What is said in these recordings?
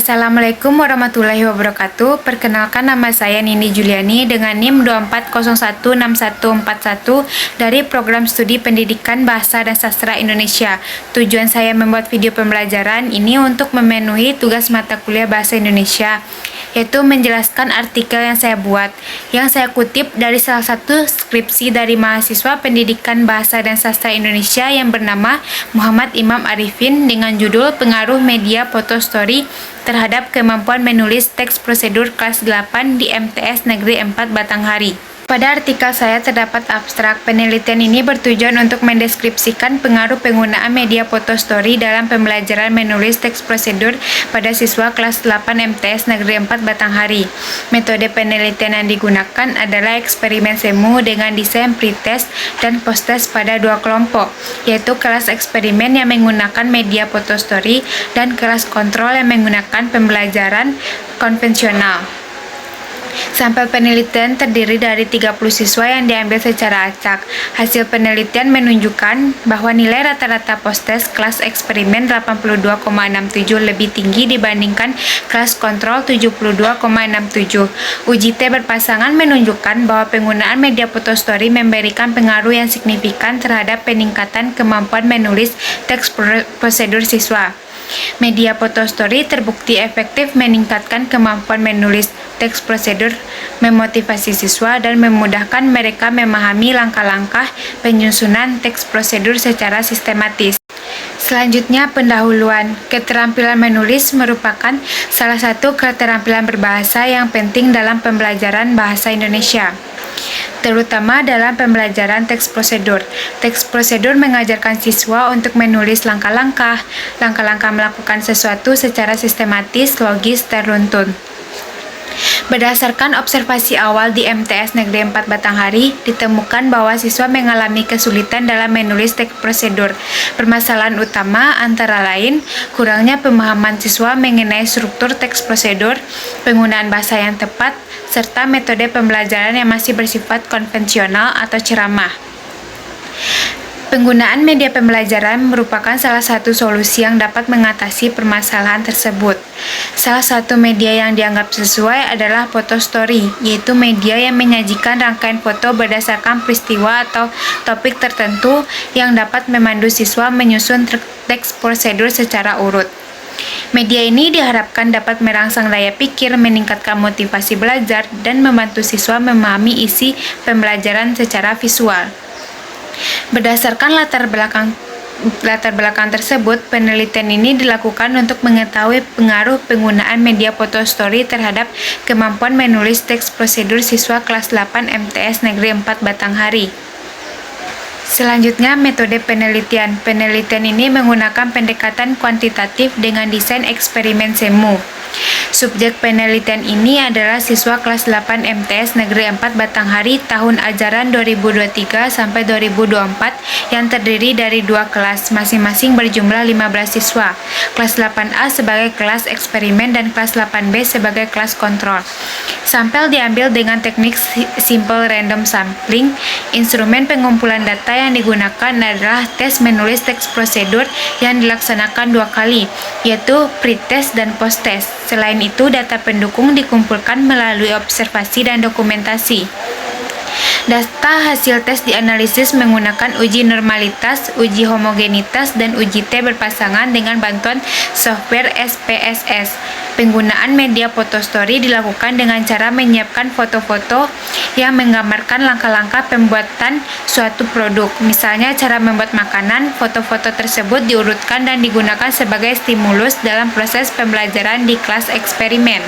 Assalamualaikum warahmatullahi wabarakatuh. Perkenalkan, nama saya Nini Juliani dengan NIM 24016141 dari Program Studi Pendidikan Bahasa dan Sastra Indonesia. Tujuan saya membuat video pembelajaran ini untuk memenuhi tugas mata kuliah Bahasa Indonesia, yaitu menjelaskan artikel yang saya buat, yang saya kutip dari salah satu skripsi dari mahasiswa Pendidikan Bahasa dan Sastra Indonesia yang bernama Muhammad Imam Arifin dengan judul Pengaruh Media Foto Story terhadap kemampuan menulis teks prosedur kelas 8 di MTS Negeri 4 Batanghari. Pada artikel saya terdapat abstrak. Penelitian ini bertujuan untuk mendeskripsikan pengaruh penggunaan media foto story dalam pembelajaran menulis teks prosedur pada siswa kelas 8 MTS Negeri 4 Batanghari. Metode penelitian yang digunakan adalah eksperimen semu dengan desain pretest dan posttest pada dua kelompok, yaitu kelas eksperimen yang menggunakan media foto story dan kelas kontrol yang menggunakan pembelajaran konvensional. Sampel penelitian terdiri dari 30 siswa yang diambil secara acak. Hasil penelitian menunjukkan bahwa nilai rata-rata posttest kelas eksperimen 82,67 lebih tinggi dibandingkan kelas kontrol 72,67. Uji T berpasangan menunjukkan bahwa penggunaan media foto story memberikan pengaruh yang signifikan terhadap peningkatan kemampuan menulis teks prosedur siswa. Media foto story terbukti efektif meningkatkan kemampuan menulis teks prosedur, memotivasi siswa, dan memudahkan mereka memahami langkah-langkah penyusunan teks prosedur secara sistematis. Selanjutnya, pendahuluan. Keterampilan menulis merupakan salah satu keterampilan berbahasa yang penting dalam pembelajaran bahasa Indonesia, terutama dalam pembelajaran teks prosedur. Teks prosedur mengajarkan siswa untuk menulis langkah-langkah melakukan sesuatu secara sistematis, logis, teruntun. Berdasarkan observasi awal di MTS Negeri 4 Batanghari, ditemukan bahwa siswa mengalami kesulitan dalam menulis teks prosedur. Permasalahan utama antara lain kurangnya pemahaman siswa mengenai struktur teks prosedur, penggunaan bahasa yang tepat, serta metode pembelajaran yang masih bersifat konvensional atau ceramah. Penggunaan media pembelajaran merupakan salah satu solusi yang dapat mengatasi permasalahan tersebut. Salah satu media yang dianggap sesuai adalah foto story, yaitu media yang menyajikan rangkaian foto berdasarkan peristiwa atau topik tertentu yang dapat memandu siswa menyusun teks prosedur secara urut. Media ini diharapkan dapat merangsang daya pikir, meningkatkan motivasi belajar, dan membantu siswa memahami isi pembelajaran secara visual. Berdasarkan latar belakang tersebut, penelitian ini dilakukan untuk mengetahui pengaruh penggunaan media foto story terhadap kemampuan menulis teks prosedur siswa kelas 8 MTS Negeri 4 Batanghari. Selanjutnya, metode penelitian. Penelitian ini menggunakan pendekatan kuantitatif dengan desain eksperimen semu. Subjek penelitian ini adalah siswa kelas 8 MTS Negeri 4 Batanghari tahun ajaran 2023 sampai 2024 yang terdiri dari dua kelas, masing-masing berjumlah 15 siswa. Kelas 8A sebagai kelas eksperimen dan kelas 8B sebagai kelas kontrol. Sampel diambil dengan teknik simple random sampling. Instrumen pengumpulan data yang digunakan adalah tes menulis teks prosedur yang dilaksanakan dua kali, yaitu pretest dan posttest. Selain itu, data pendukung dikumpulkan melalui observasi dan dokumentasi. Data hasil tes dianalisis menggunakan uji normalitas, uji homogenitas, dan uji T berpasangan dengan bantuan software SPSS. Penggunaan media foto story dilakukan dengan cara menyiapkan foto-foto yang menggambarkan langkah-langkah pembuatan suatu produk. Misalnya cara membuat makanan, foto-foto tersebut diurutkan dan digunakan sebagai stimulus dalam proses pembelajaran di kelas eksperimen.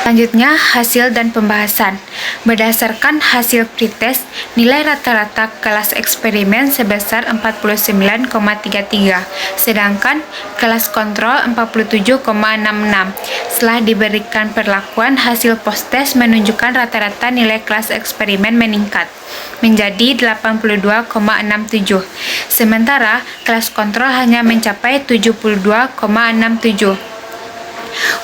Selanjutnya, hasil dan pembahasan. Berdasarkan hasil pretest, nilai rata-rata kelas eksperimen sebesar 49,33, sedangkan kelas kontrol 47,66. Setelah diberikan perlakuan, hasil posttest menunjukkan rata-rata nilai kelas eksperimen meningkat menjadi 82,67, sementara kelas kontrol hanya mencapai 72,67.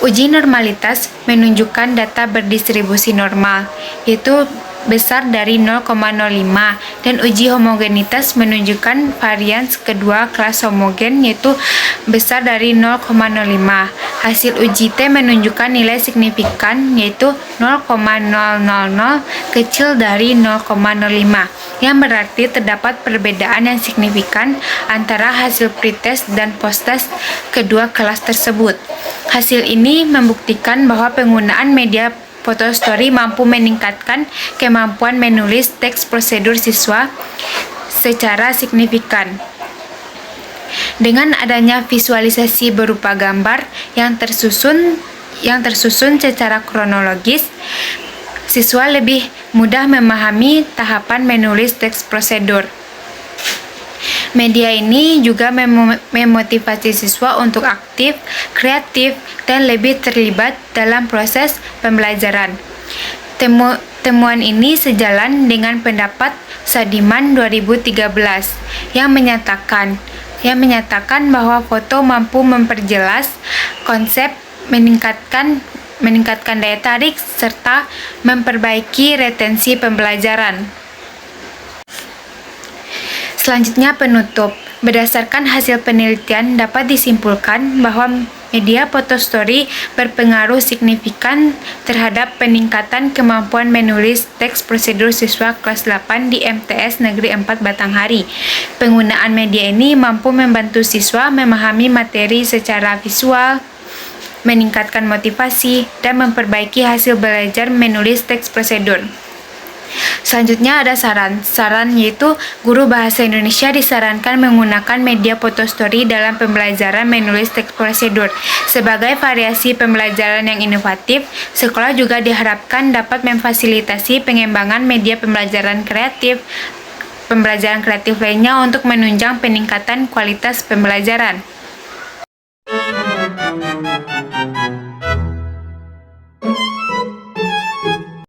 Uji normalitas menunjukkan data berdistribusi normal, yaitu besar dari 0,05 dan uji homogenitas menunjukkan varians kedua kelas homogen yaitu besar dari 0,05. Hasil uji T menunjukkan nilai signifikan yaitu 0,000 kecil dari 0,05 yang berarti terdapat perbedaan yang signifikan antara hasil pretest dan posttest kedua kelas tersebut. Hasil ini membuktikan bahwa penggunaan media fotostory mampu meningkatkan kemampuan menulis teks prosedur siswa secara signifikan. Dengan adanya visualisasi berupa gambar yang tersusun secara kronologis, siswa lebih mudah memahami tahapan menulis teks prosedur. Media ini juga memotivasi siswa untuk aktif, kreatif, dan lebih terlibat dalam proses pembelajaran. Temuan ini sejalan dengan pendapat Sadiman 2013 yang menyatakan bahwa foto mampu memperjelas konsep, meningkatkan daya tarik, serta memperbaiki retensi pembelajaran. Selanjutnya penutup. Berdasarkan hasil penelitian dapat disimpulkan bahwa media fotostory berpengaruh signifikan terhadap peningkatan kemampuan menulis teks prosedur siswa kelas 8 di MTS Negeri 4 Batanghari. Penggunaan media ini mampu membantu siswa memahami materi secara visual, meningkatkan motivasi, dan memperbaiki hasil belajar menulis teks prosedur. Selanjutnya ada saran yaitu guru bahasa Indonesia disarankan menggunakan media fotostory dalam pembelajaran menulis teks prosedur. Sebagai variasi pembelajaran yang inovatif, sekolah juga diharapkan dapat memfasilitasi pengembangan media pembelajaran kreatif lainnya untuk menunjang peningkatan kualitas pembelajaran.